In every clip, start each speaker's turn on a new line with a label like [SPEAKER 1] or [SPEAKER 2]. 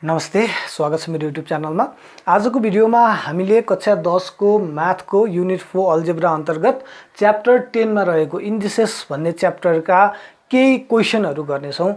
[SPEAKER 1] नमस्ते, स्वागत छ मेरो युट्युब च्यानलमा। आजको भिडियोमा हामीले कक्षा 10 को म्याथको युनिट 4 अल्जेब्रा अन्तर्गत च्याप्टर 10 मा रहेको इन्डिसेस भन्ने च्याप्टरका केही क्वेशनहरु गर्नेछौं।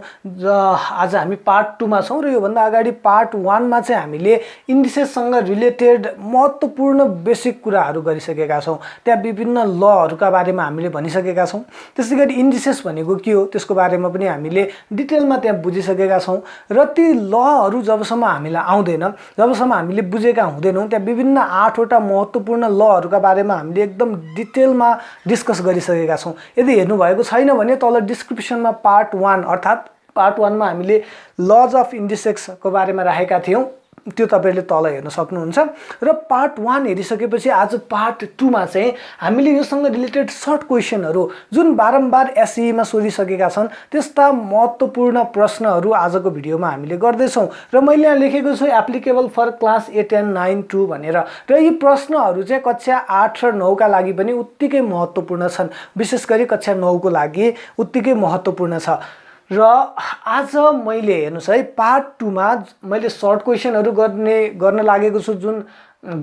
[SPEAKER 1] आज हामी पार्ट 2 मा छौं र यो भन्दा अगाडि पार्ट 1 मा चाहिँ हामीले इन्डिसेस सँग रिलेटेड महत्त्वपूर्ण बेसिक कुराहरु गरिसकेका छौं। त्यहाँ विभिन्न लहरुका बारेमा हामीले भनिसकेका छौं। त्यसैगरी इन्डिसेस भनेको के हो त्यसको बारेमा पनि हामीले डिटेलमा त्यहाँ बुझिसकेका छौं र ती लहरु जबसम्म हामीलाई आउँदैन, जबसम्म हामीले बुझेका हुँदैनौं, त्यहाँ विभिन्न 8 वटा महत्त्वपूर्ण लहरुका बारेमा हामीले एकदम डिटेलमा डिस्कस गरिसकेका छौं। यदि हेर्नु भएको छैन भने तल डिस्क्रिप्सनमा पार्ट 1 अर्थात पार्ट 1 मा हामीले लज अफ इन्डिसेस को बारेमा राखेका थियौं, त्यो तपाईहरुले तल हेर्न सक्नुहुन्छ। र पार्ट 1 हेरिसकेपछि आज पार्ट 2 मा चाहिँ हामीले योसँग रिलेटेड सर्ट क्वेशनहरु जुन बारम्बार एसई मा सोधिसकेका छन् त्यस्ता महत्त्वपूर्ण प्रश्नहरु आजको भिडियोमा हामीले गर्दै छौं। र मैले यहाँ लेखेको छु एप्लिकेबल फर क्लास 8 एन्ड 9 2 भनेर। र यी प्रश्नहरु चाहिँ कक्षा 8 र 9 का लागि पनि उत्तिकै महत्त्वपूर्ण छन्। विशेष गरी कक्षा 9 को लागि उत्तिकै महत्त्वपूर्ण छ। र आज मैले हेर्नुस् है पार्ट 2 मा मैले सर्ट क्वेशनहरु गर्न लागेको छु जुन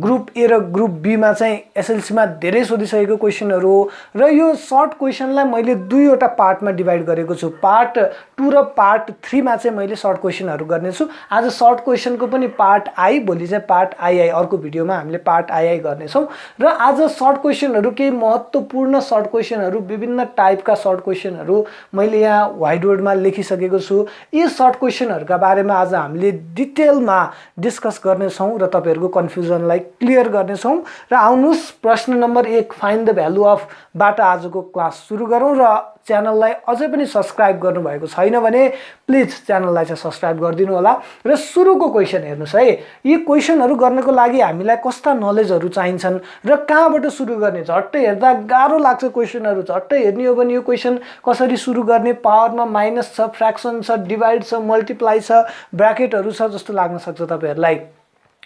[SPEAKER 1] ग्रुप ए र ग्रुप बी मा चाहिँ एसएलसी मा धेरै सोधिसकेको क्वेशनहरु हो। र यो सर्ट क्वेशनलाई मैले दुई वटा पार्टमा डिभाइड गरेको छु। पार्ट 2 र पार्ट 3 मा चाहिँ मैले सर्ट क्वेशनहरु गर्ने छु। आज सर्ट क्वेशनको पनि पार्ट आई, भोलि चाहिँ पार्ट आई अर्को भिडियोमा हामीले पार्ट आई गर्ने छौं। र आज सर्ट क्वेशनहरु केही महत्त्वपूर्ण सर्ट क्वेशनहरु विभिन्न टाइपका सर्ट क्वेशनहरु मैले यहाँ व्हाइट बोर्डमा लेखिसकेको छु। यी सर्ट क्वेशनहरुका बारेमा आज हामीले डिटेलमा डिस्कस गर्ने छौं र तपाईहरुको कन्फ्युजनलाई क्लियर गर्ने छौं। र आउनुस् प्रश्न number 1 find the value of बाट आजको क्लास सुरु गरौँ। र च्यानललाई अझै पनि सब्स्क्राइब गर्नु भएको छैन भने प्लिज च्यानललाई चाहिँ सब्स्क्राइब गरिदिनु होला। र सुरुको क्वेशन हेर्नुस् है। यी क्वेशनहरु गर्नको लागि हामीलाई कस्ता नलेजहरु चाहिन्छन् र कहाँबाट सुरु गर्ने। झट्टै हेर्दा गाह्रो लाग्छ क्वेशनहरु। झट्टै हेर्ने हो भने यो क्वेशन कसरी सुरु गर्ने, पावरमा माइनस छ, फ्र्याक्सन छ, डिभाइड छ, मल्टिप्लाई छ, ब्र्याकेटहरु छ जस्तो लाग्न सक्छ तपाईहरुलाई।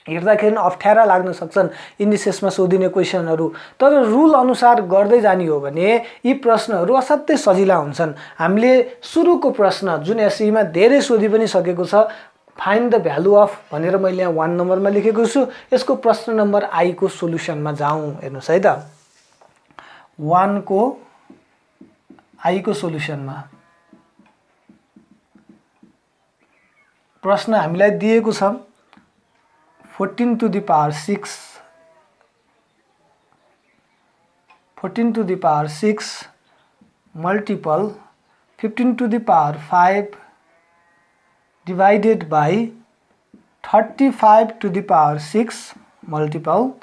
[SPEAKER 1] हेर्दाखेरि अप्ठ्यारा लाग्न सक्छन् इन्डिसेसमा सोधिने क्वेशनहरु। तर रुल अनुसार गर्दै जाने हो भने यी प्रश्नहरु असाध्यै सजिला हुन्छन्। हामीले सुरुको प्रश्न जुन एसई मा धेरै सोधि पनि सकेको छ, फाइन्ड द भ्यालु अफ भनेर मैले यहाँ 1 नम्बरमा लेखेको छु। यसको प्रश्न नम्बर आई को सोलुसनमा जाउँ। हेर्नुस् है त 1 को आई को सोलुसनमा प्रश्न हामीलाई दिएको छ 14 to the power 6 multiple 15 to the power 5 divided by 35 to the power 6 multiple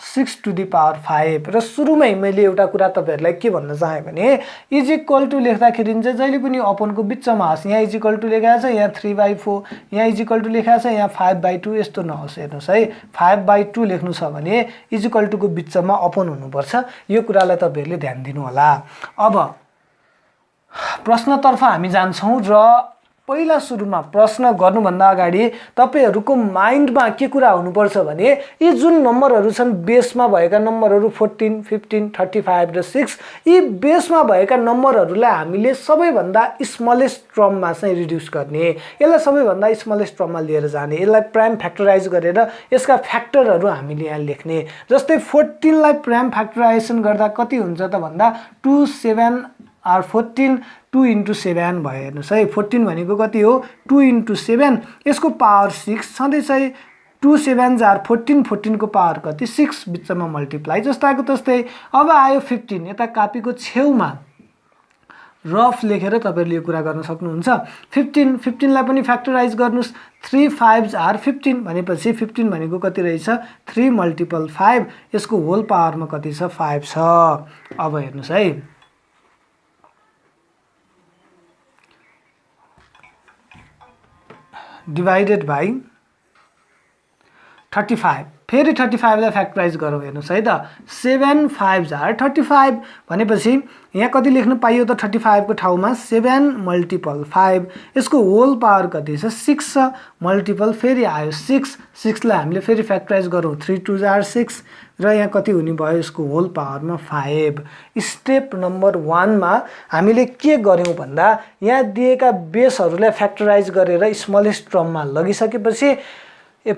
[SPEAKER 1] 6 to the power 5। र सुरुमै मैले एउटा कुरा तपाईहरुलाई के भन्न चाहे भने इज इक्वल टु लेख्दाखेरि चाहिँ जहिले पनि अपनको बिचमा होस्। यहाँ इज इक्वल टु लेखेको छ, यहाँ 3/4, यहाँ इज इक्वल टु लेखेको छ, यहाँ 5/2 यस्तो नहोस्। हेर्नुस् है 5/2 लेख्नु छ भने इज इक्वल टु को बिचमा अपन हुनुपर्छ। यो कुरालाई तपाईहरुले ध्यान दिनु होला। अब प्रश्नतर्फ हामी जान्छौं र पहिला सुरुमा प्रश्न गर्नुभन्दा अगाडि तपाईहरुको माइन्डमा के कुरा हुनुपर्छ भने यी जुन नम्बरहरु छन् बेसमा भएका नम्बरहरु 14, 15, 35 र 6, यी बेसमा भएका नम्बरहरुलाई हामीले सबैभन्दा स्मलेस्ट टर्ममा चाहिँ रिड्युस गर्ने, यसलाई सबैभन्दा स्मलेस्ट टर्ममा लिएर जाने, यसलाई प्राइम फ्याक्टराइज गरेर यसका फ्याक्टरहरु हामीले यहाँ लेख्ने। जस्तै 14 लाई प्राइम फ्याक्टराइजेसन गर्दा कति हुन्छ त भन्दा 2 7 आर 14 2 into 7 भयो। हेर्नुस् है 14 भनेको कति हो 2 into 7, यसको पावर 6 सधैँ चाहिँ 2 7 आर 14, 14 को पावर कति 6, बिचमा मल्टिप्लाई जस्ताको तस्तै। अब आयो 15, यता कापीको छेउमा रफ लेखेर तपाईहरुले यो कुरा गर्न सक्नुहुन्छ। 15 लाई पनि फ्याक्टराइज गर्नुस्। 3 5 आर 15 भनेपछि 15 भनेको कति रहेछ 3 multiple 5, यसको होल पावरमा कति छ 5 छ। अब हेर्नुस् है डिवाइडेड बाई 35। फेरि 35 लाई फ्याक्टराइज गरौँ हेर्नुस् है त 7 5 आर 35 भनेपछि यहाँ कति लेख्न पाइयो त 35 को ठाउँमा 7 मल्टिपल 5 यसको होल पावर कति छ 6 छ मल्टिपल फेरि आयो 6 लाई हामीले फेरि फ्याक्टराइज गरौँ 3 2 जार 6 र यहाँ कति हुने भयो यसको होल पावरमा 5 स्टेप नम्बर 1 मा हामीले के गर्यौं भन्दा यहाँ दिएका बेसहरूलाई फ्याक्टराइज गरेर स्मलेस्ट टर्ममा लगिसकेपछि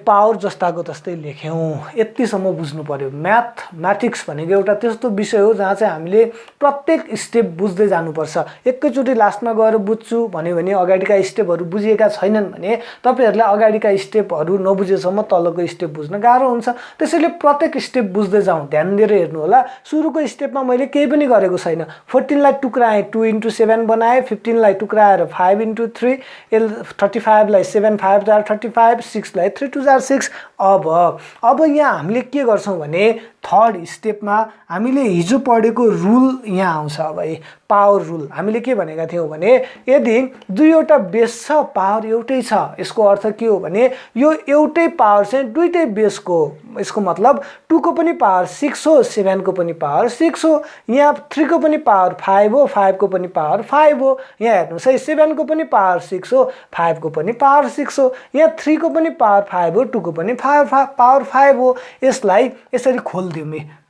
[SPEAKER 1] पावर जस्ताको तस्तै लेख्यौं यतिसम्म बुझ्नु पर्यो म्याथमेटिक्स भनेको एउटा त्यस्तो विषय हो जहाँ चाहिँ हामीले प्रत्येक स्टेप बुझ्दै जानुपर्छ एकैचोटी लास्टमा गएर बुझ्छु भन्यो भने अगाडिका स्टेपहरू बुझिएका छैनन् भने तपाईहरुले अगाडिका स्टेपहरू नबुझेसम्म तलको स्टेप बुझ्न गाह्रो हुन्छ त्यसैले प्रत्येक स्टेप बुझ्दै जाउँ ध्यान दिएर हेर्नु होला सुरुको स्टेपमा मैले केही पनि गरेको छैन 14 लाई टुक्राए 2 * 7 बनाए 15 लाई टुक्राएर 5 * 3 35 लाई 7 5 जार 35 6 लाई 3 2 जार 6 अब यहाँ हामीले के गर्छौं भने थर्ड स्टेपमा हामीले हिजो पढेको रुल यहाँ आउँछ अब पावर रुल हामीले के भनेका थियौं भने यदि दुईवटा बेस छ पावर एउटै छ यसको अर्थ के हो भने यो एउटै पावर चाहिँ दुईटै बेसको यसको मतलब 2 को पनि पावर 6 हो 7 को पनि पावर 6 हो यहाँ 3 को पनि पावर 5 हो 5 को पनि पावर 5 हो यहाँ हेर्नुस् है 7 को पनि पावर 6 हो 5 को पनि पावर 6 हो यहाँ 3 को पनि पावर 5 हो 2 को पनि पावर 5 हो यसलाई यसरी खोल्दियौं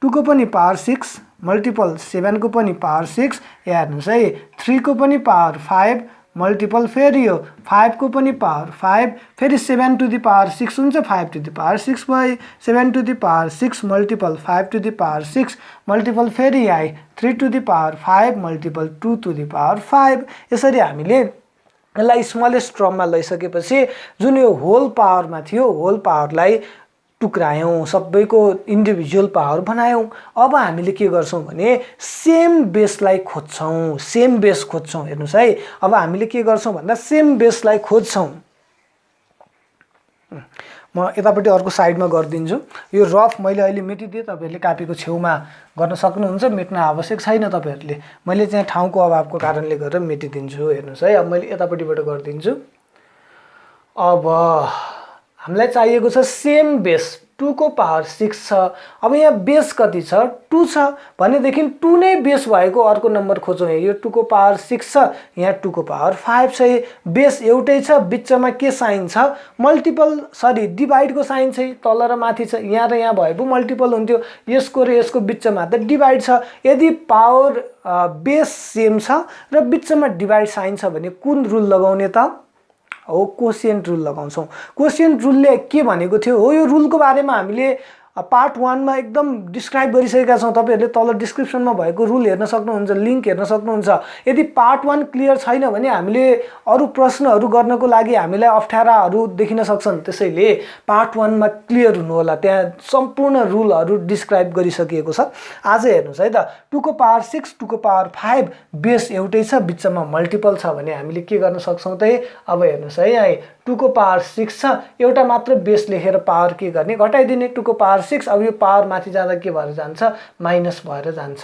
[SPEAKER 1] 2 को पनि पावर 6 मल्टिपल 7 को पनि पावर 6 हेर्नुस् है 3 को पनि पावर 5 मल्टिपल फेरि हो 5 को पनि पावर 5 फेरि 7 टु द पावर 6 हुन्छ 5 टु द पावर 6 भयो 7 to the power 6 multiple 5 to the power 6 multiple फेरि आए 3 to the power 5 multiple 2 to the power 5 यसरी हामीले यसलाई स्मलेस्ट टर्ममा लैसकेपछि जुन यो होल पावरमा थियो होल पावरलाई टुक्रायौं सबैको इन्डिभिजुअल पावर बनायौं अब हामीले के गर्छौं भने सेम बेसलाई खोज्छौं हेर्नुस् है अब हामीले के गर्छौं भन्दा सेम बेसलाई खोज्छौं म यतापट्टि अर्को साइडमा गर्दिन्छु यो रफ मैले अहिले मेटिदिए तपाईहरुले कापीको छेउमा गर्न सक्नुहुन्छ मेट्न आवश्यक छैन तपाईहरुले मैले चाहिँ ठाउँको अभावको कारणले गरेर मेटिदिन्छु हेर्नुस् है अब मैले यतापट्टिबाट गर्दिन्छु अब हामीलाई चाहिएको छ सेम बेस 2 को पावर 6 छ अब यहाँ बेस कति छ 2 छ भनेदेखि 2 नै बेस भएको अर्को नम्बर खोजौं यो 2 को पावर 6 छ यहाँ 2 को पावर 5 छ बेस एउटै छ बिचमा के साइन छ मल्टिपल सरी डिभाइड को साइन छ तल र माथि छ यहाँ र यहाँ भए पो मल्टिपल हुन्थ्यो यसको र यसको बिचमा त डिभाइड छ यदि पावर बेस सेम छ र बिचमा डिभाइड साइन छ भने कुन रुल लगाउने त हो कोसिएन्ट रुल लगाउँछौं कोसिएन्ट रुलले के भनेको थियो हो यो रुलको बारेमा हामीले पार्ट 1 मा एकदम डिस्क्राइब गरिसकेका छौं तपाईहरुले तल डिस्क्रिप्सनमा भएको रुल हेर्न सक्नुहुन्छ लिंक हेर्न सक्नुहुन्छ यदि पार्ट 1 क्लियर छैन भने हामीले अरु प्रश्नहरु गर्नको लागि हामीलाई अप्ठ्याराहरु देखिन सक्छन् त्यसैले पार्ट 1 मा क्लियर हुनु होला त्यहाँ सम्पूर्ण रुलहरु डिस्क्राइब गरिसकिएको छ आज हेर्नुस् है त 2 को पावर 6 2 को पावर 5 बेस एउटै छ बिचमा मल्टिपल छ भने हामीले के गर्न सक्छौं त अब हेर्नुस् है यहाँ 2 को पावर 6 छ एउटा मात्र बेस लेखेर पावर के गर्ने घटाइदिने 2 को पावर 6 अब यो पावर माथि जाँदा के भएर जान्छ माइनस भएर जान्छ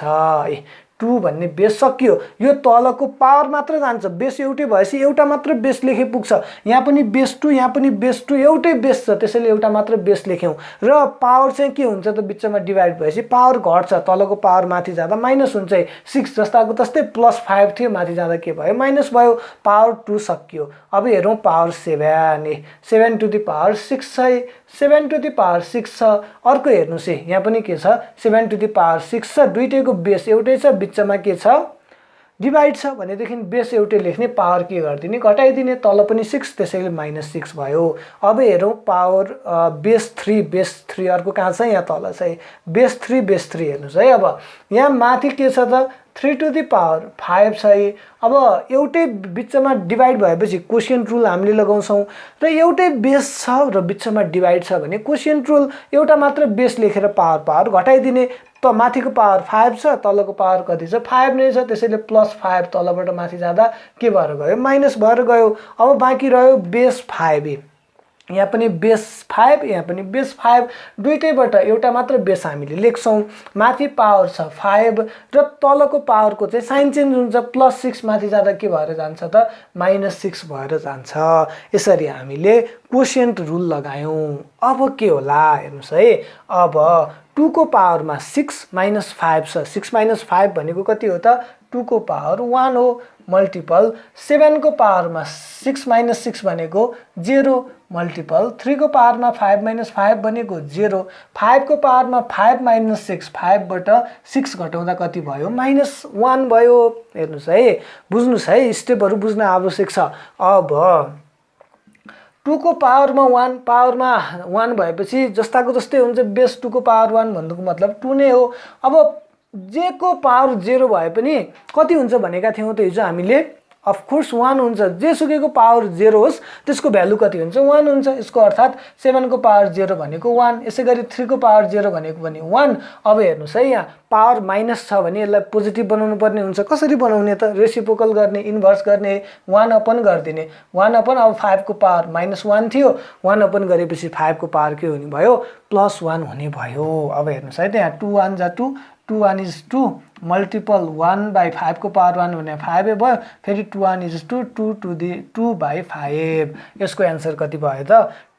[SPEAKER 1] 2 भन्ने बेस सकियो यो तलको पावर मात्र जान्छ बेस एउटै भएपछि एउटा मात्र बेस लेखे पुग्छ यहाँ पनि बेस 2 यहाँ पनि बेस 2 एउटै बेस छ त्यसैले एउटा मात्र बेस लेख्यौं र पावर चाहिँ के हुन्छ त बिचमा डिभाइड भएपछि पावर घट्छ तलको पावर माथि जाँदा माइनस हुन्छ 6 जस्ताको तस्तै +5 थियो माथि जाँदा के भयो माइनस भयो पावर 2 सकियो अब हेरौं पावर 7 टु द पावर 6 छ 7 टु द पावर 6 छ अर्को हेर्नुस् है यहाँ पनि के छ 7 टु द पावर 6 छ दुईटैको बेस एउटै छ बिचमा के छ डिभाइड छ भनेदेखि बेस एउटै लेख्ने पावर के गर्दिने घटाइदिने तल पनि 6 त्यसैले -6 भयो अब हेरौं पावर बेस 3 अर्को कहाँ छ यहाँ तल छ बेस 3 हेर्नुस् है अब यहाँ माथि के छ त 3 टु द पावर 5 छ अब एउटै बिचमा डिभाइड भएपछि कोसिएन्ट रुल हामीले लगाउँछौं र एउटै बेस छ र बिचमा डिभाइड छ भने कोसिएन्ट रुल एउटा मात्र बेस लेखेर पावर घटाइदिने त माथिको पावर 5 छ तलको पावर कति छ 5 नै छ त्यसैले +5 तलबाट माथि जाँदा के भएर गयो माइनस भएर गयो अब बाँकी रह्यो बेस 5 यहाँ पनि बेस 5, यहाँ पनि बेस 5, दुईटैबाट एउटा मात्र बेस हामीले लेख्छौँ। माथि पावर छ 5 र तलको पावरको चाहिँ साइन चेन्ज हुन्छ, +6 माथि जाँदा के भएर जान्छ त -6 भएर जान्छ। यसरी हामीले कोसिएन्ट रुल लगायौँ। अब के होला हेर्नुहोस् है, अब 2 को पावरमा 6 - 5 छ, 6 - 5 भनेको कति हो त 2 को पावर 1 हो, मल्टिपल 7 को पावरमा 6 - 6 भनेको 0, मल्टिपल 3 को पावरमा 5 - 5 भनेको 0, 5 को पावरमा 5 - 6, 5 बाट 6 घटाउँदा कति भयो -1 भयो। हेर्नुहोस् है, बुझ्नुहोस् है, स्टेपहरू बुझ्न आवश्यक छ। अब 2 को पावरमा 1, पावरमा 1 भएपछि जस्ताको जस्तै हुन्छ, बेस 2 को पावर 1 भन्नुको मतलब 2 नै हो। अब जे को पावर 0 भए पनि कति हुन्छ भनेका थियौँ त हिजो हामीले, अफकोर्स 1 हुन्छ। जेसुकैको पावर 0 होस् त्यसको भ्यालु कति हुन्छ 1 हुन्छ। यसको अर्थात् 7 को पावर 0 भनेको 1, यसै गरी 3 को पावर 0 भनेको पनि 1। अब हेर्नुहोस् है, यहाँ पावर माइनस छ भने यसलाई पोजिटिभ बनाउनु पर्ने हुन्छ। कसरी बनाउने त, रेसिप्रोकल गर्ने, इन्भर्स गर्ने, 1 अपन गरिदिने, 1 अपन। अब 5 को पावर -1 थियो, 1 अपन गरेपछि 5 को पावर के हुने भयो +1 हुने भयो। अब हेर्नुहोस् है, त्यहाँ 2 1 जा 2, 2 1 = 2, मल्टिपल 1/5 को पावर 1 भने 5 भयो, फेरि 2 1 = 2, 2/5। यसको एन्सर कति भयो त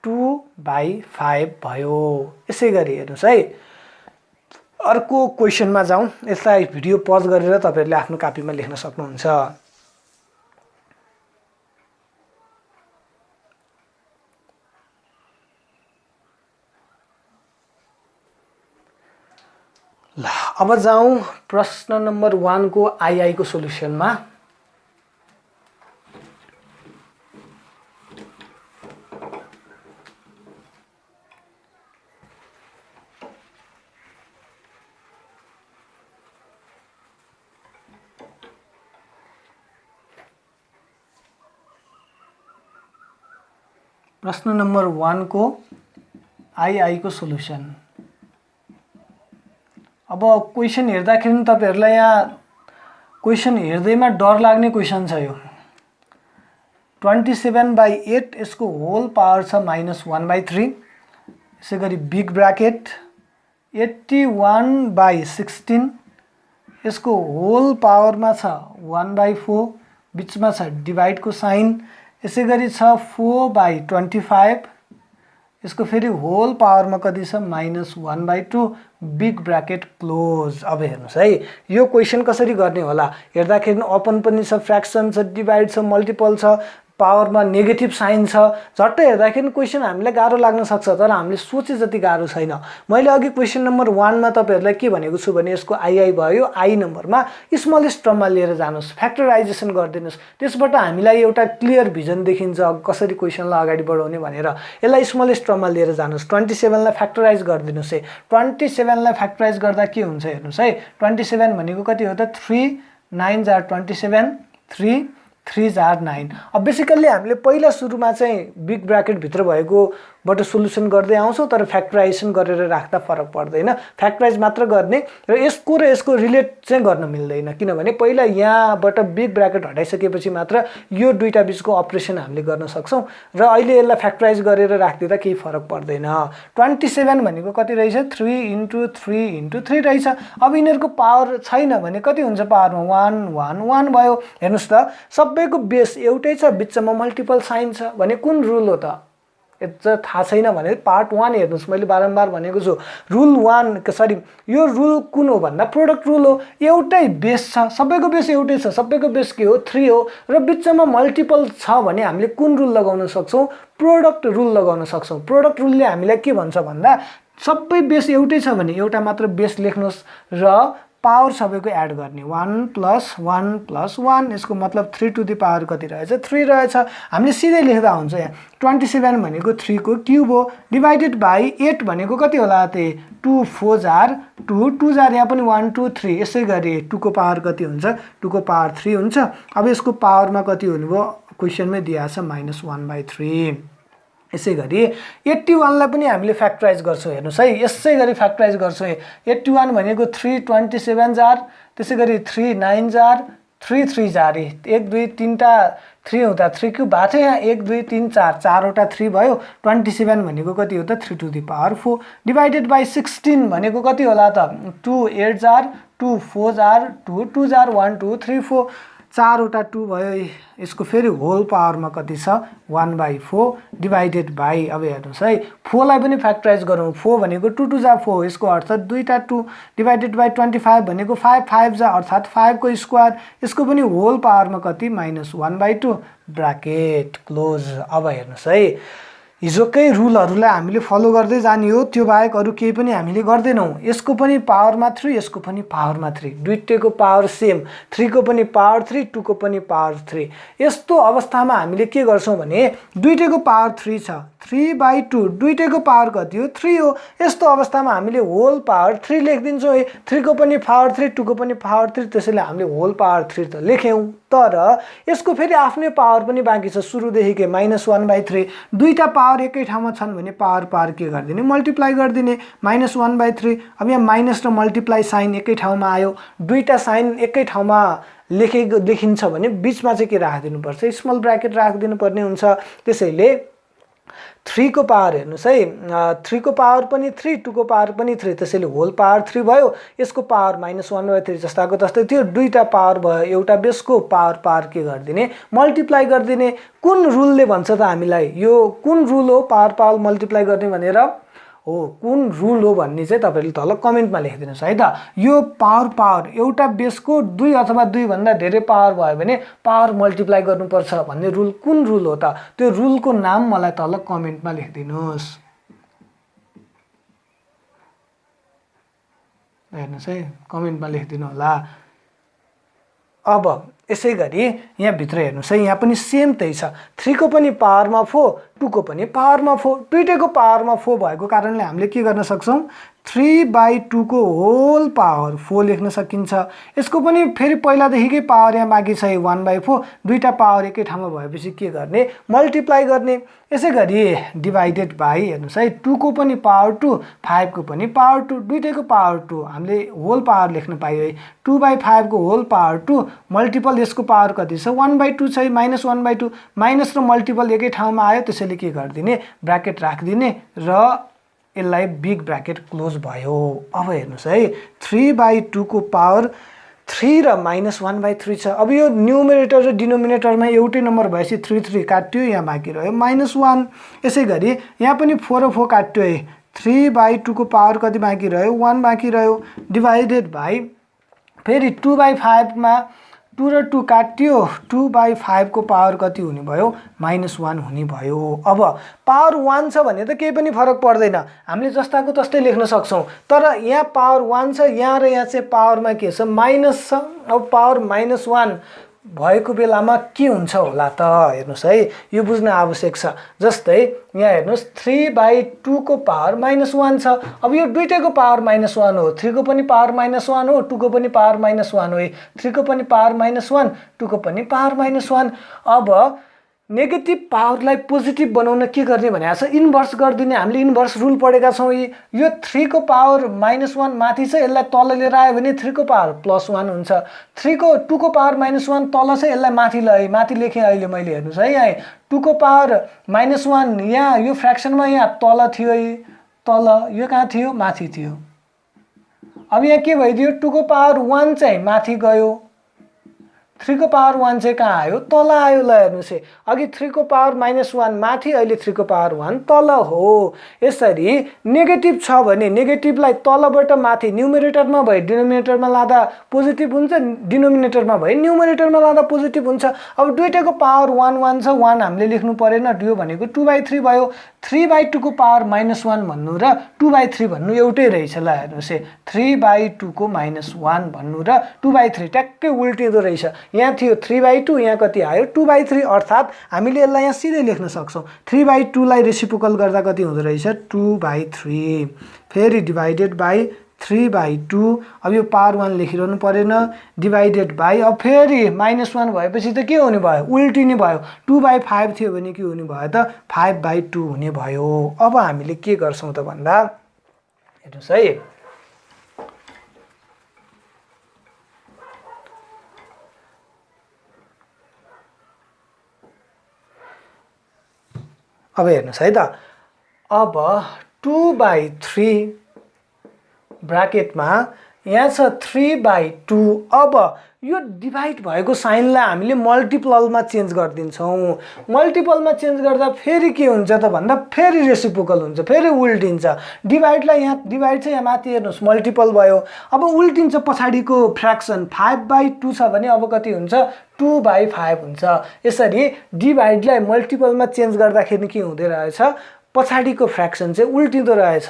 [SPEAKER 1] 2/5 भयो। यसै गरी हेर्नुहोस् है, अर्को क्वेसनमा जाउँ। यसलाई भिडियो पज गरेर तपाईहरुले आफ्नो कपीमा लेख्न सक्नुहुन्छ। ल अब जाउँ प्रश्न नम्बर 1 को आई को सोलुसनमा। प्रश्न नम्बर 1 को आई को सोलुसन। अब क्वेशन हेर्दाखेरि तपाईहरुलाई यहाँ क्वेशन हेर्दैमा डर लाग्ने क्वेशन छ यो। 27/8 यसको होल पावर छ -1/3। यसै गरी बिग ब्र्याकेट 81/16 यसको होल पावरमा छ 1/4, बीचमा छ डिभाइड को साइन। यसै गरी छ 4/25 यसको फेरि होल पावरमा कति छ -1/2, बिग ब्र्याकेट क्लोज। अब हेर्नुस् है, यो क्वेशन कसरी गर्ने होला। हेर्दाखेरि ओपन पनि छ, फ्र्याक्सन छ, डिभाइड छ, मल्टिपल छ, पावरमा नेगेटिभ साइन छ। झट्टै हेर्दाखेरि क्वेशन हामीलाई गाह्रो लाग्न सक्छ, तर हामीले सोचे जति गाह्रो छैन। मैले अघि क्वेशन नम्बर 1 मा तपाईहरुलाई के भनेको छु भने यसको आई भयो, आई नम्बरमा स्मलेस्ट टर्ममा लिएर जानुस्, फ्याक्टराइजेसन गरिदिनुस्। त्यसबाट हामीलाई एउटा क्लियर भिजन देखिन्छ कसरी क्वेशनलाई अगाडि बढाउने भनेर। यसलाई स्मलेस्ट टर्ममा लिएर जानुस्। 27 लाई फ्याक्टराइज गरिदिनुस् है। 27 लाई फ्याक्टराइज गर्दा के हुन्छ हेर्नुस् है। 27 भनेको कति हो त 3 9 जार 27, 3 3 जार 9। अब बेसिकल्ली हामीले पहिला सुरुमा चाहिँ बिग ब्र्याकेट भित्र भएको बाट सोलुसन गर्दै आउँछौं, तर फ्याक्टराइजेसन गरेर राख्दा फरक पर्दैन। फ्याक्टराइज मात्र गर्ने र यसको रिलेट चाहिँ गर्न मिल्दैन, किनभने पहिला यहाँबाट बिग ब्र्याकेट हटाइसकेपछि मात्र यो दुईटा बीचको अपरेसन हामीले गर्न सक्छौं र अहिले यसलाई फ्याक्टराइज गरेर राख्दिदा केही फरक पर्दैन। 27 भनेको कति रहेछ 3 * 3 * 3 रहेछ। अब यिनीहरुको पावर छैन भने कति हुन्छ, पावरमा 1 1 1 भयो। हेर्नुस् त, सबैको बेस एउटै छ, बीचमा मल्टिपल साइन छ भने कुन रुल हो त? यति थाहा छैन भने पार्ट 1 हेर्नुस्। मैले बारम्बार भनेको छु, रुल 1 सरी यो रुल कुन हो भन्दा प्रोडक्ट रुल हो। एउटै बेस छ, सबैको बेस एउटै छ, सबैको बेस के हो 3 हो र बीचमा मल्टिपल छ भने हामीले कुन रुल लगाउन सक्छौं, प्रोडक्ट रुल लगाउन सक्छौं। प्रोडक्ट रुलले हामीलाई के भन्छ भन्दा सबै बेस एउटै छ भने एउटा मात्र बेस लेख्नुस् र पावर सबैको एड गर्ने 1 + 1 + 1। यसको मतलब 3 टु द पावर कति रहेछ 3 रहेछ। हामीले सिधै लेख्दा हुन्छ। यहाँ 27 भनेको 3 को क्युब हो, डिभाइडेड बाइ 8 भनेको कति होला त 2 4 जार 2 2 जार यहाँ पनि 1 2 3। यसै गरी 2 को पावर कति हुन्छ 2 को पावर 3 हुन्छ। अब यसको पावरमा कति हुनुभयो क्वेशनमै दिएको छ -1/3। यसै गरी 81 लाई पनि हामीले फ्याक्टराइज गर्छौं। हेर्नुस् है, यसै गरी फ्याक्टराइज गर्छौं। 81 भनेको 3 27 जार, त्यसै गरी 3 9 जार 3 3 जारी 1 2 3टा 3 हुँदा 3 क्युब भएको थियो यहाँ 1 2 3 4 चारवटा 3 भयो 27 भनेको कति हो त 3 to the power 4 divided by 16 भनेको कति होला त 2 8 जार 2 4 जार 2 2 जार 1 2 3 4 चारवटा 2 भयो यसको फेरि होल पावरमा कति छ 1/4 डिभाइडेड बाई अब हेर्नुहोस् है 4 लाई पनि फ्याक्टराइज गरौँ 4 भनेको 2 2 जा 4 यसको अर्थ दुईटा 2 डिभाइडेड बाई 25 भनेको 5 5 जा अर्थात् 5 को स्क्वायर यसको पनि होल पावरमा कति -1/2 ब्राकेट क्लोज। अब हेर्नुहोस् है हिजोकै रुलहरूलाई हामीले फलो गर्दै जाने हो त्यो बाहेक अरू केही पनि हामीले गर्दैनौँ। यसको पनि पावरमा 3 यसको पनि पावरमा 3 दुईटैको पावर सेम 3 को पनि पावर 3 2 को पनि पावर 3 यस्तो अवस्थामा हामीले के गर्छौँ भने दुईटैको पावर 3 छ 3/2 दुईटैको पावर कति हो 3 हो यस्तो अवस्थामा हामीले होल पावर 3 लेखिदिन्छौँ 3 को पनि पावर 3 2 को पनि पावर 3 त्यसैले हामीले होल पावर 3 त लेख्यौँ तर यसको फेरि आफ्नै पावर पनि बाँकी छ सुरुदेखिकै -1/3 दुईटा पावर एकै ठाउँमा छन् भने पावर के गरिदिने मल्टिप्लाई गरिदिने -1/3 अब यहाँ माइनस र मल्टिप्लाई साइन एकै ठाउँमा आयो दुईटा साइन एकै ठाउँमा लेखिन्छ भने बिचमा चाहिँ के राखिदिनुपर्छ स्मल ब्राकेट राखिदिनु पर्ने हुन्छ त्यसैले 3 को पावर हेर्नुहोस् है 3 को पावर पनि 3 2 को पावर पनि 3 त्यसैले होल पावर 3 भयो यसको पावर -1/3 जस्ताको तस्तै थियो दुईटा पावर भयो एउटा बेसको पावर के गरिदिने मल्टिप्लाई गरिदिने कुन रुलले भन्छ त हामीलाई यो कुन रुल हो पावर मल्टिप्लाई गर्ने भनेर हो कुन रुल हो भन्ने चाहिँ तपाईले तल कमेन्टमा लेखिदिनुस् है त यो पावर एउटा बेसको 2 अथवा 2 भन्दा धेरै पावर भयो भने पावर मल्टिप्लाई गर्नुपर्छ भन्ने रुल कुन रुल हो त त्यो रुलको नाम मलाई तल कमेन्टमा लेखिदिनुस् हेर्नुस् है कमेन्टमा लेखिदिनु होला। अब यसै गरी यहाँ भित्र हेर्नुस् है यहाँ पनि सेम त्यही छ 3 को पनि पावरमा 4 2 को पनि पावरमा 4 दुईटैको पावरमा 4 भएको कारणले हामीले के गर्न सक्छौं 3/2 को होल पावर 4 लेख्न सकिन्छ यसको पनि फेरि पहिलादेखिकै पावर यहाँ बाँकी छ 1/4 दुईटा पावर एकै ठाउँमा भएपछि के गर्ने मल्टिप्लाई गर्ने यसै गरी डिभाइडेड बाई हेर्नुस् है 2 को पनि पावर 2 5 को पनि पावर 2 दुईटैको पावर 2 हामीले होल पावर लेख्न पाइयो है 2/5 को होल पावर 2 मल्टिपल यसको पावर कति छ 1/2 छ -1/2 माइनस र मल्टिपल एकै ठाउँमा आयो त्यसैले के गरिदिने ब्राकेट राखिदिने र यसलाई बिग ब्राकेट क्लोज भयो। अब हेर्नुस् है 3/2 को पावर 3 र -1/3 छ अब यो न्युमरेटर र डिनोमिनेटरमा एउटै नम्बर भएपछि 3 3 काट्यो यहाँ बाँकी रह्यो -1 यसै गरी यहाँ पनि 4 र 4 काट्यो है 3/2 को पावर कति बाँकी रह्यो 1 बाँकी रह्यो डिभाइडेड बाई फेरि 2/5 मा 2 र 2 काट्यो 2/5 को पावर कति हुने भयो -1 हुने भयो। अब पावर 1 छ भने त केही पनि फरक पर्दैन हामीले जस्ताको तस्तै लेख्न सक्छौं तर यहाँ पावर 1 छ यहाँ र यहाँ चाहिँ पावरमा के छ माइनस छ अब पावर -1 भएको बेलामा के हुन्छ होला त हेर्नुस् है यो बुझ्न आवश्यक छ जस्तै यहाँ हेर्नुस् 3/2 को पावर -1 छ अब यो दुईटैको पावर -1 हो 3 को पनि पावर -1 हो 2 को पनि पावर -1 हो 3 को पनि पावर -1 2 को पनि पावर -1 अब नेगेटिभ पावरलाई पोजिटिभ बनाउन के गर्ने भनेको छ इन्भर्स गरिदिने हामीले इन्भर्स रुल पढेका छौं यो 3 को पावर -1 माथि छ यसलाई तल लिएर आयो भने 3 को पावर +1 हुन्छ 2 को पावर -1 तल छ यसलाई माथि लए माथि लेखे अहिले मैले हेर्नुस् है यहाँ 2 को पावर -1 यहाँ यो फ्र्याक्सनमा यहाँ तल थियो तल यो कहाँ थियो माथि थियो अब यहाँ के भइदियो 2 को पावर 1 चाहिँ माथि गयो 3 को पावर 1 चाहिँ कहाँ आयो तल आयो ल हेर्नुस् है अघि 3 को पावर -1 माथि अहिले 3 को पावर 1 तल हो यसरी नेगेटिभ छ भने नेगेटिभलाई तलबाट माथि न्युमरेटरमा भए डिनोमिनेटरमा लादा पोजिटिभ हुन्छ डिनोमिनेटरमा भए न्युमरेटरमा लादा पोजिटिभ हुन्छ अब दुईटाको पावर 1 1 छ 1 हामीले लेख्नु परेन यो भनेको 2/3 भयो 3/2 को पावर -1 भन्नु र 2/3 भन्नु एउटै रहेछ ल हेर्नुस् है 3/2 को -1 भन्नु र 2/3 ट्याक्कै उल्टिँदो रहेछ यहाँ थियो 3/2 यहाँ कति आयो 2/3 अर्थात् हामीले यसलाई यहाँ सिधै लेख्न सक्छौं 3/2 लाई रेसिप्रोकल गर्दा कति हुँदो रहेछ 2/3 फेरि डिभाइडेड बाई 3/2 अब यो पावर 1 लेखिरहनु परेन डिभाइडेड बाई अब फेरि -1 भएपछि त के हुने भयो उल्टिने भयो 2/5 थियो भने के हुने भयो त 5/2 हुने भयो। अब हामीले के गर्छौं त भन्दा हेर्नुस् है अब हेर्नुहोस् है त, अब 2/3 ब्राकेटमा यहाँ छ 3/2। अब यो डिभाइड भएको साइनलाई हामीले मल्टिपलमा चेन्ज गरिदिन्छौँ। मल्टिपलमा चेन्ज गर्दा फेरि के हुन्छ त भन्दा फेरि रेसिप्रोकल हुन्छ, फेरि उल्टिन्छ। डिभाइडलाई यहाँ डिभाइड चाहिँ यहाँ माथि हेर्नुहोस् मल्टिपल भयो, अब उल्टिन्छ पछाडिको फ्र्याक्सन। 5/2 छ भने अब कति हुन्छ 2/5 हुन्छ। यसरी डिभाइडलाई मल्टिपलमा चेन्ज गर्दाखेरि के हुँदै रहेछ, पछाडिको फ्र्याक्सन चाहिँ उल्टिँदो रहेछ।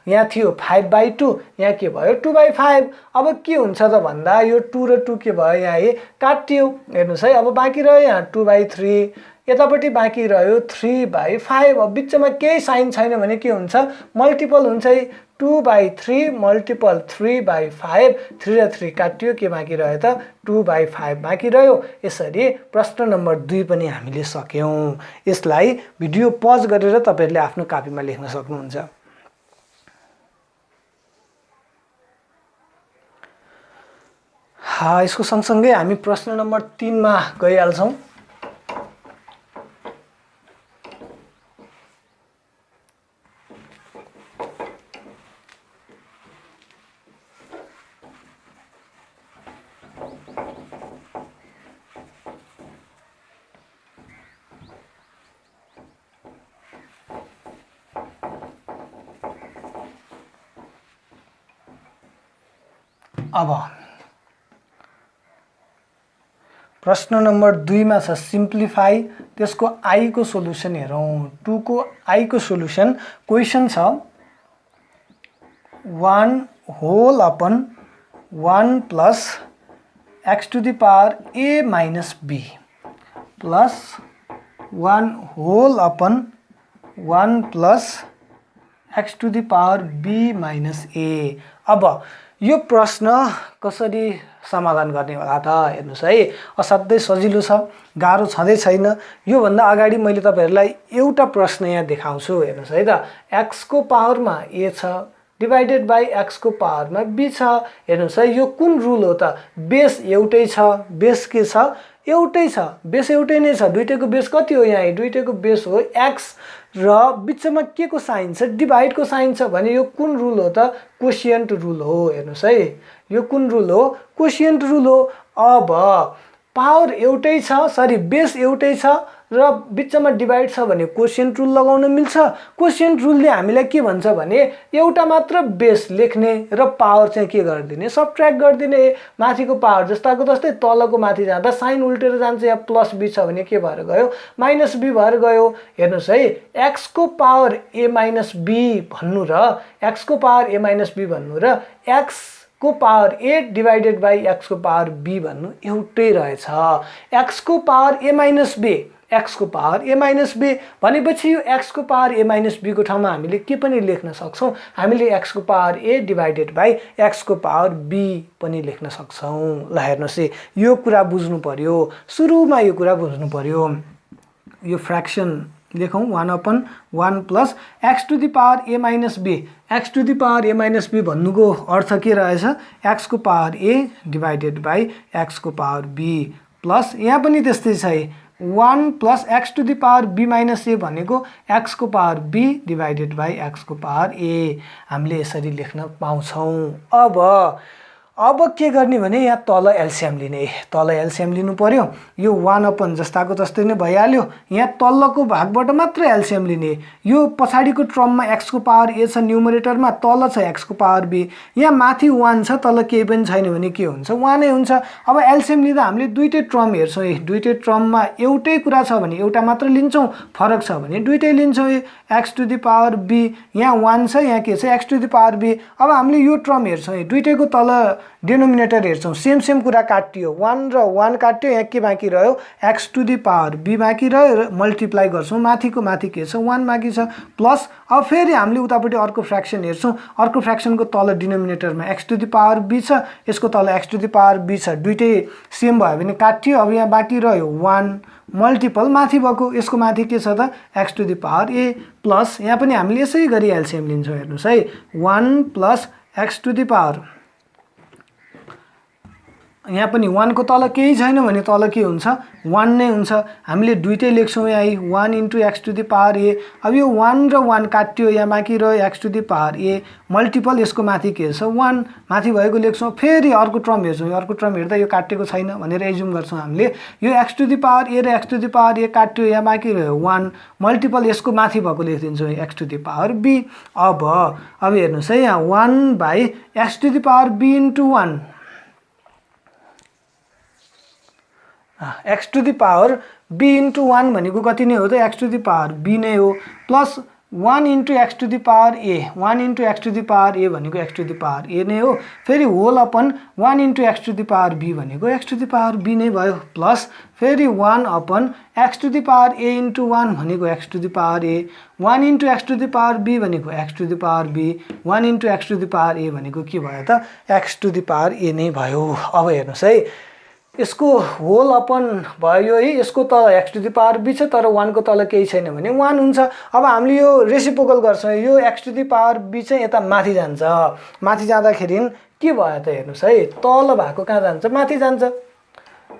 [SPEAKER 1] यहाँ थियो 5/2, यहाँ के भयो 2/5। अब के हुन्छ त भन्दा यो 2 र 2 के भयो यहाँ काटियो। हेर्नुहोस् है, अब बाँकी रह्यो यहाँ 2/3, यतापट्टि बाँकी रह्यो 3/5। अब बिचमा केही साइन छैन भने के हुन्छ, मल्टिपल हुन्छ है। 2/3 मल्टिपल 3/5, 3 र 3 काटियो, के बाँकी रह्यो त 2/5 बाँकी रह्यो। यसरी प्रश्न नम्बर 2 पनि हामीले सक्यौँ। यसलाई भिडियो पज गरेर तपाईहरुले आफ्नो कापीमा लेख्न सक्नुहुन्छ। यसको सँगसँगै हामी प्रश्न नम्बर 3 मा गइहाल्छौँ। अब प्रश्न नम्बर 2 मा छ सिम्प्लिफाई, त्यसको आई को सोलुसन हेरौँ। 2 को आई को सोलुसन क्वेशन छ 1 whole upon 1 plus x to the power a minus b plus 1 whole upon 1 plus x to the power b minus a। अब यो प्रश्न कसरी समाधान गर्ने होला त हेर्नुस् है, असाध्यै सजिलो छ, गाह्रो छँदै छैन। यो भन्दा अगाडि मैले तपाईहरुलाई एउटा प्रश्न यहाँ देखाउँछु। हेर्नुस् है त, x को पावरमा a छ डिवाइडेड बाइ x को पावरमा b छ। हेर्नुस् है, यो कुन रुल हो त, बेस एउटै छ, बेस के छ एउटै छ, बेस एउटै नै छ। दुईटैको बेस कति हो, यहाँ दुईटैको बेस हो x र बिचमा के को साइन छ, डिवाइड को साइन छ भने यो कुन रुल हो त, कोसिएन्ट रुल हो। हेर्नुस् है, यो कुन रुल हो, कोसिएन्ट रुल हो। अब पावर एउटै छ, सरी बेस एउटै छ र बिचमा डिवाइड छ भने कोसिएन्ट रुल लगाउन मिल्छ। कोसिएन्ट रुलले हामीलाई के भन्छ भने एउटा मात्र बेस लेख्ने र पावर चाहिँ के गरिदिने, सबट्र्याक्ट गरिदिने। माथिको पावर जस्ताको जस्तै तलको माथि जाँदा साइन उल्टेर जान्छ। यहाँ प्लस b छ भने के भएर गयो, माइनस b भएर गयो। हेर्नुस् है, x को पावर a माइनस b भन्नु र x को पावर a माइनस b भन्नु र x को power a divided by x को पावर b भन्नु एउटै रहेछ। x को power a minus b, x को पावर a माइनस b भनेपछि यो x को पावर a माइनस b को ठाउँमा हामीले के पनि लेख्न सक्छौँ, हामीले x को power a divided by x को पावर b पनि लेख्न सक्छौँ। ल हेर्नुहोस् है, यो कुरा बुझ्नु पर्यो, सुरुमा यो कुरा बुझ्नु पर्यो। यो फ्र्याक्सन लेखौँ 1 upon 1 plus x to the power a minus b। x to the power a minus b भन्नुको अर्थ के रहेछ, x को power a divided by x को पावर b प्लस यहाँ पनि त्यस्तै छ है 1 plus x to the power b minus a भनेको x को power b divided by x को पावर a। हामीले यसरी लेख्न पाउँछौँ। अब के गर्ने भने यहाँ तल एलसीएम लिने, तल एलसीएम लिनु पर्यो। यो 1 अपन जस्ताको जस्तै नै भइहाल्यो, यहाँ तल्लो भागबाट मात्र एलसीएम लिने। यो पछाडिको टर्ममा x को पावर a छ न्युमरेटरमा, तल छ x को पावर b। यहाँ माथि 1 छ, तल केही पनि छैन भने के हुन्छ, 1 नै हुन्छ। अब एलसीएम लिँदा हामीले दुईटै टर्म हेर्छौँ। दुईटै टर्ममा एउटै कुरा छ भने एउटा मात्र लिन्छौँ, फरक छ भने दुईटै लिन्छौँ। x to the power b, यहाँ 1 छ, यहाँ के छ x to the power b। अब हामीले यो टर्म हेर्छौँ, दुईटैको तल डिनोमिनेटर हेर्छौँ, सेम कुरा काटियो, 1 र 1 काट्यो, यहाँ के बाँकी रह्यो x to the power b बाँकी रह्यो र मल्टिप्लाई गर्छौँ, माथिको माथि के छ 1 बाँकी छ प्लस। अब फेरि हामीले उतापट्टि अर्को फ्र्याक्सन हेर्छौँ, अर्को फ्र्याक्सनको तल डिनोमिनेटरमा x to the power b छ, यसको तल x to the power b छ, दुईटै सेम भयो भने काटियो। अब यहाँ बाँकी रह्यो 1 मल्टिपल माथि भएको, यसको माथि के छ त x to the power a plus, यहाँ पनि हामीले यसै गरी एलसीएम लिन्छौँ। हेर्नुहोस् है, 1 plus x to the power यहाँ पनि 1 को तल केही छैन भने तल के हुन्छ 1 नै हुन्छ हामीले दुईटै लेख्छौँ यहाँ 1 * x to the power a अब यो 1 र 1 काट्यो यहाँ बाँकी रह्यो x to the power a multiple यसको माथि के छ 1 माथि भएको लेख्छौँ फेरि अर्को टर्म हेर्छौँ अर्को टर्म हेर्दा यो काटेको छैन भनेर एज्युम गर्छौँ हामीले यो x to the power a र x to the power a काट्यो यहाँ बाँकी रह्यो 1 मल्टिपल यसको माथि भएको लेखिदिन्छौँ x to the power b अब हेर्नुस् है यहाँ 1/x to the power b * 1 x to the power b * 1 भनेको कति नै हो त x to the power b नै हो plus 1 * x to the power a 1 * x to the power a भनेको x to the power a नै हो फेरि whole upon 1 * x to the power b भनेको x to the power b नै भयो plus फेरि 1 upon x to the power a * 1 भनेको x to the power a 1 * x to the power b भनेको x to the power b 1 * x to the power a भनेको के भयो त x to the power a नै भयो अब हेर्नुस् है यसको होल अपन भयो है यसको त x to the power b छ तर 1 को तल केही छैन भने 1 हुन्छ अब हामीले यो रेसिप्रोकल गर्छौँ यो x to the power b चाहिँ यता माथि जान्छ माथि जाँदाखेरि के भयो त हेर्नुस् है तल भएको कहाँ जान्छ माथि जान्छ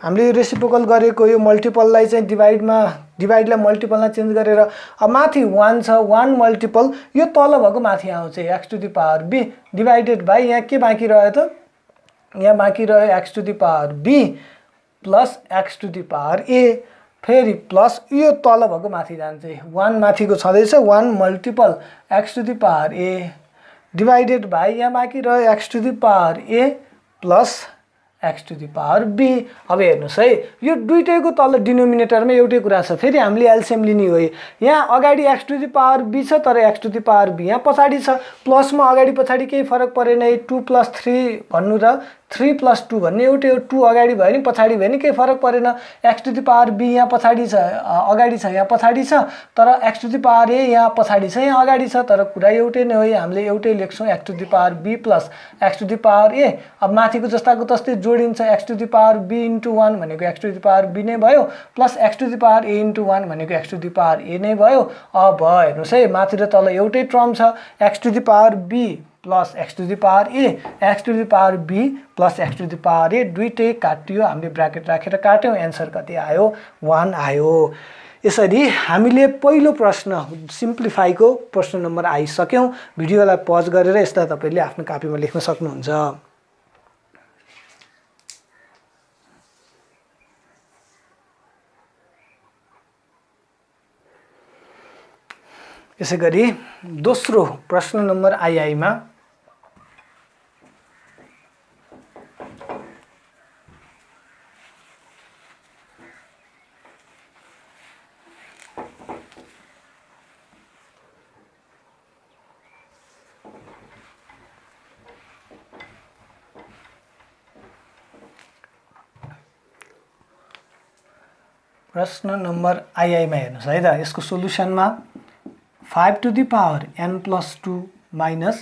[SPEAKER 1] हामीले यो रेसिप्रोकल गरेको यो मल्टिपललाई चाहिँ डिभाइडलाई मल्टिपलमा चेन्ज गरेर अब माथि 1 छ 1 मल्टिपल यो तल भएको माथि आउँछ x to the power b by बाइ यहाँ के बाँकी रह्यो त यहाँ बाँकी रह्यो x to the power b प्लस x to the power a फेरि प्लस यो तल भएको माथि जान्छ 1 माथिको छँदैछ 1 multiple x to the power a by बाइ यहाँ बाँकी रह्यो x to the power a प्लस x to the power b अब हेर्नुस् है यो दुईटैको तल डिनोमिनेटरमा एउटै कुरा छ फेरि हामीले एलसिएम लिने हो यहाँ अगाडि x to the power b छ तर x to the power b यहाँ पछाडि छ प्लसमा अगाडि पछाडि केही फरक परेन 2 + 3 भन्नु र 3 + 2 भन्ने एउटै हो 2 अगाडि भयो नि पछाडि भयो नि केही फरक परेन x to the power b यहाँ पछाडि छ अगाडि छ यहाँ पछाडि छ तर x to the power a यहाँ पछाडि छ यहाँ अगाडि छ तर कुरा एउटै नै हो हामीले एउटै लेख्छौँ x to the power b प्लस x to the power a अब माथिको जस्ताको तस्तै जोडिन्छ x to the power b * 1 भनेको x to the power b नै भयो plus x to the power a * 1 भनेको x to the power a नै भयो अब हेर्नुस् है माथि र तल एउटै टर्म छ x to the power b प्लस x to the power a x to the power b प्लस x to the power a दुईटै काटियो हामीले ब्र्याकेट राखेर काट्यौँ एन्सर कति आयो 1 आयो यसरी हामीले पहिलो प्रश्न सिम्प्लिफाईको प्रश्न नम्बर आइसक्यौँ भिडियोलाई पज गरेर यसलाई तपाईले आफ्नो कपीमा लेख्न सक्नुहुन्छ यसैगरी दोस्रो प्रश्न नम्बर आइमा प्रश्न नम्बर आइमा हेर्नुस् है त यसको सोलुसनमा 5 to the power n plus 2 minus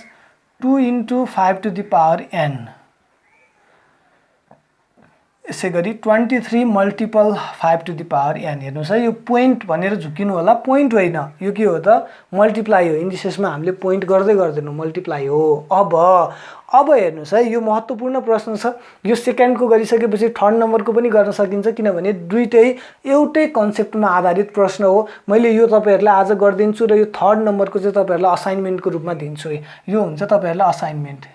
[SPEAKER 1] 2 into 5 to the power n यसै गरी 23 multiple 5 to the power n हेर्नुस् है यो पोइन्ट भनेर झुकिनु होला पोइन्ट होइन यो के हो त मल्टिप्लाई हो इन्डिसेसमा हामीले पोइन्ट गर्दै गर्दैनौँ मल्टिप्लाई हो अब हेर्नुस् है यो महत्त्वपूर्ण प्रश्न छ यो सेकेन्डको गरिसकेपछि थर्ड नम्बरको पनि गर्न सकिन्छ किनभने दुईटै एउटै कन्सेप्टमा आधारित प्रश्न हो मैले यो तपाईहरुलाई आज गर्दिन्छु र यो थर्ड नम्बरको चाहिँ तपाईहरुलाई असाइनमेन्टको रूपमा दिन्छु यो हुन्छ तपाईहरुलाई असाइनमेन्ट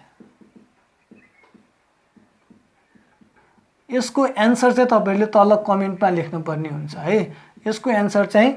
[SPEAKER 1] यसको एन्सर चाहिँ तपाईहरुले तल कमेन्टमा लेख्नु पर्ने हुन्छ है यसको एन्सर चाहिँ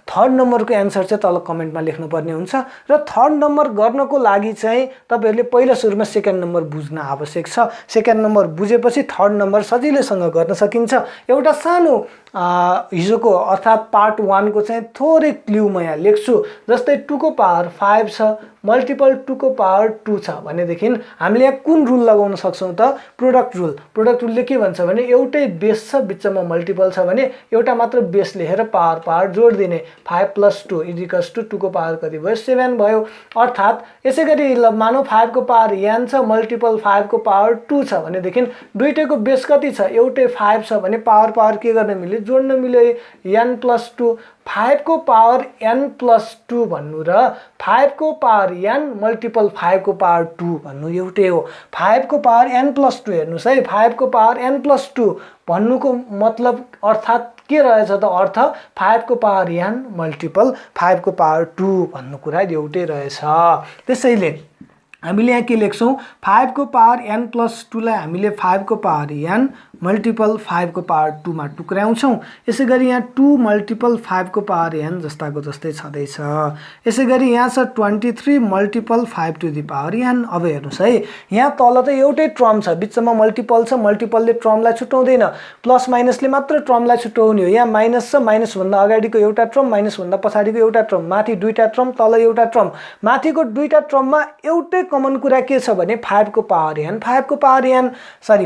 [SPEAKER 1] थर्ड नम्बरको एन्सर चाहिँ तल कमेन्टमा लेख्नु पर्ने हुन्छ र थर्ड नम्बर गर्नको लागि चाहिँ तपाईहरुले पहिला सुरुमा सेकेन्ड नम्बर बुझ्न आवश्यक छ सेकेन्ड नम्बर बुझेपछि थर्ड नम्बर सजिलैसँग गर्न सकिन्छ एउटा सानो हिजोको अर्थात पार्ट 1 को चाहिँ थोरै क्लु म यहाँ लेख्छु जस्तै 2 को पावर 5 छ मल्टिपल 2 को पावर 2 छ भनेदेखि हामीले यहाँ कुन रुल लगाउन सक्छौं त प्रोडक्ट रुलले के भन्छ भने एउटै बेस छ बिचमा मल्टिपल छ भने एउटा मात्र बेस लेखेर पावर जोड दिने 5 + 2 = 2 को पावर कति भयो 7 भयो। अर्थात् यसै गरी ल मानौ 5 को पावर n छ मल्टिपल 5 को पावर 2 छ भनेदेखि दुईटैको बेस कति छ एउटै 5 छ भने पावर के गर्न मिल्यो जोड्न मिल्यो n + 2 5 को पावर n + 2 भन्नु र 5 को पावर n मल्टिपल 5 को पावर 2 भन्नु एउटै हो। 5 को पावर n + 2 हेर्नुस् है 5 को पावर n + 2 भन्नुको मतलब अर्थात् के रहेछ त अर्थ 5 को पावर n मल्टिपल 5 को पावर 2 भन्नु कुरा एउटै रहेछ। त्यसैले हामीले यहाँ के लेख्छौं 5 को पावर n + 2 लाई हामीले 5 को पावर n मल्टिपल 5 को पावर 2 मा टुक्र्याउँछौं। यसै गरी यहाँ 2 मल्टिपल 5 को पावर n जस्ताको जस्तै छदैछ। यसै गरी यहाँ छ 23 multiple 5 to the power n। अब हेर्नुस् है यहाँ तल त एउटै टर्म छ बिचमा मल्टिपल छ मल्टिपलले टर्मलाई छुटाउँदैन प्लस माइनसले मात्र टर्मलाई छुटाउने हो। यहाँ माइनस छ माइनस भन्दा अगाडिको एउटा टर्म माइनस भन्दा पछाडिको एउटा टर्म माथि दुईटा टर्म तल एउटा टर्म माथिको दुईटा टर्ममा एउटै कमन कुरा के छ भने 5 को पावर n 5 को पावर n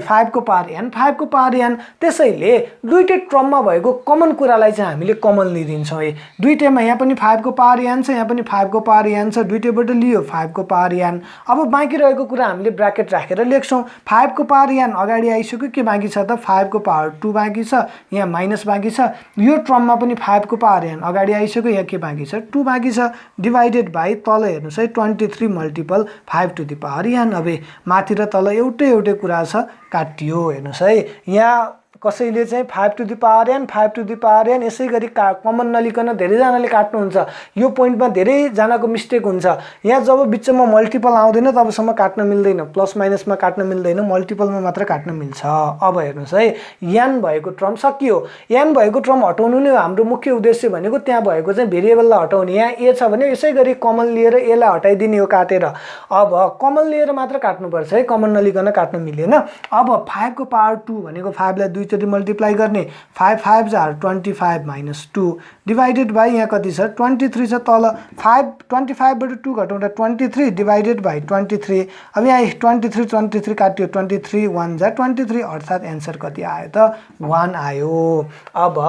[SPEAKER 1] 5 को पावर n 5 को पावर n। त्यसैले दुईटै टर्ममा भएको कमन कुरालाई चाहिँ हामीले कमन लिइदिन्छौँ है। दुईटैमा यहाँ पनि 5 को पावर n छ यहाँ पनि 5 को पावर n छ दुईटैबाट लियो 5 को पावर n। अब बाँकी रहेको कुरा हामीले ब्र्याकेट राखेर लेख्छौँ 5 को पावर n अगाडि आइसक्यो के बाँकी छ त 5 को पावर 2 बाँकी छ यहाँ माइनस बाँकी छ यो टर्ममा पनि 5 को पावर n अगाडि आइसक्यो यहाँ के बाँकी छ 2 बाँकी छ डिभाइडेड बाइ तल हेर्नुस् है 23 multiple 5 to the power n। अब माथि र तल एउटै कुरा छ काटियो। हेर्नुस् है यहाँ कसैले चाहिँ 5 to the power n 5 to the power n यसै गरी कमन नलिकन धेरैजनाले काट्नुहुन्छ। यो पोइन्टमा धेरैजनाको मिस्टेक हुन्छ। यहाँ जब बिचमा मल्टिपल आउँदैन तबसम्म काट्न मिल्दैन प्लस माइनसमा काट्न मिल्दैन मल्टिपलमा मात्र काट्न मिल्छ। अब हेर्नुस् है n भएको टर्म सकियो। n भएको टर्म हटाउनु नै हाम्रो मुख्य उद्देश्य भनेको त्यहाँ भएको चाहिँ भेरिएबललाई हटाउने। यहाँ a छ भने यसै गरी कमन लिएर a लाई हटाइदिने हो काटेर। अब कमन लिएर मात्र काट्नुपर्छ है कमन नलिकन काट्न मिलेन। अब 5 को पावर 2 भनेको 5 लाई दुईचोटि मल्टिप्लाई गर्ने 5 5 जार 25 - 2 डिभाइडेड बाइ यहाँ कति छ 23 छ तल 25 बाट 2 घटाउँदा 23 डिभाइडेड बाइ 23। अब यहाँ 23 काट्यो 23 1 जा 23 अर्थात् एन्सर कति आयो त 1 आयो। अब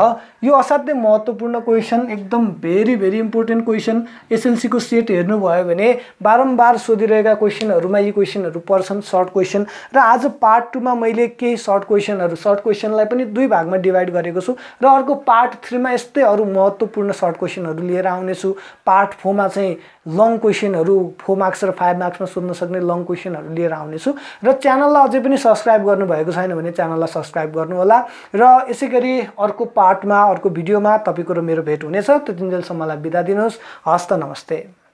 [SPEAKER 1] यो असाध्यै महत्त्वपूर्ण क्वेसन एकदम भेरी इम्पोर्टेन्ट क्वेसन एसएलसी को सेट हेर्नुभयो भने बारम्बार सोधिरहेका क्वेसनहरुमा यी क्वेसनहरु पर्छन् सर्ट क्वेसन। र आज पार्ट 2 मा मैले केही सर्ट क्वेसनलाई पनि दुई भागमा डिभाइड गरेको छु र अर्को पार्ट 3 मा यस्तै अरु महत्त्वपूर्ण सर्ट क्वेसनहरु लिएर आउने छु। पार्ट 4 मा चाहिँ लङ क्वेसनहरु 4 मार्क्स र 5 मार्क्स मा सोध्न सक्ने लङ क्वेसनहरु लिएर आउने छु। र च्यानललाई अझै पनि सब्स्क्राइब गर्नु भएको छैन भने च्यानललाई सब्स्क्राइब गर्नु होला। र यसैगरी अर्को पार्टमा अर्को भिडियोमा तपाईको र मेरो भेट हुनेछ। त्यतिन्जेलसम्मलाई बिदा दिनुहोस्। हस्त नमस्ते।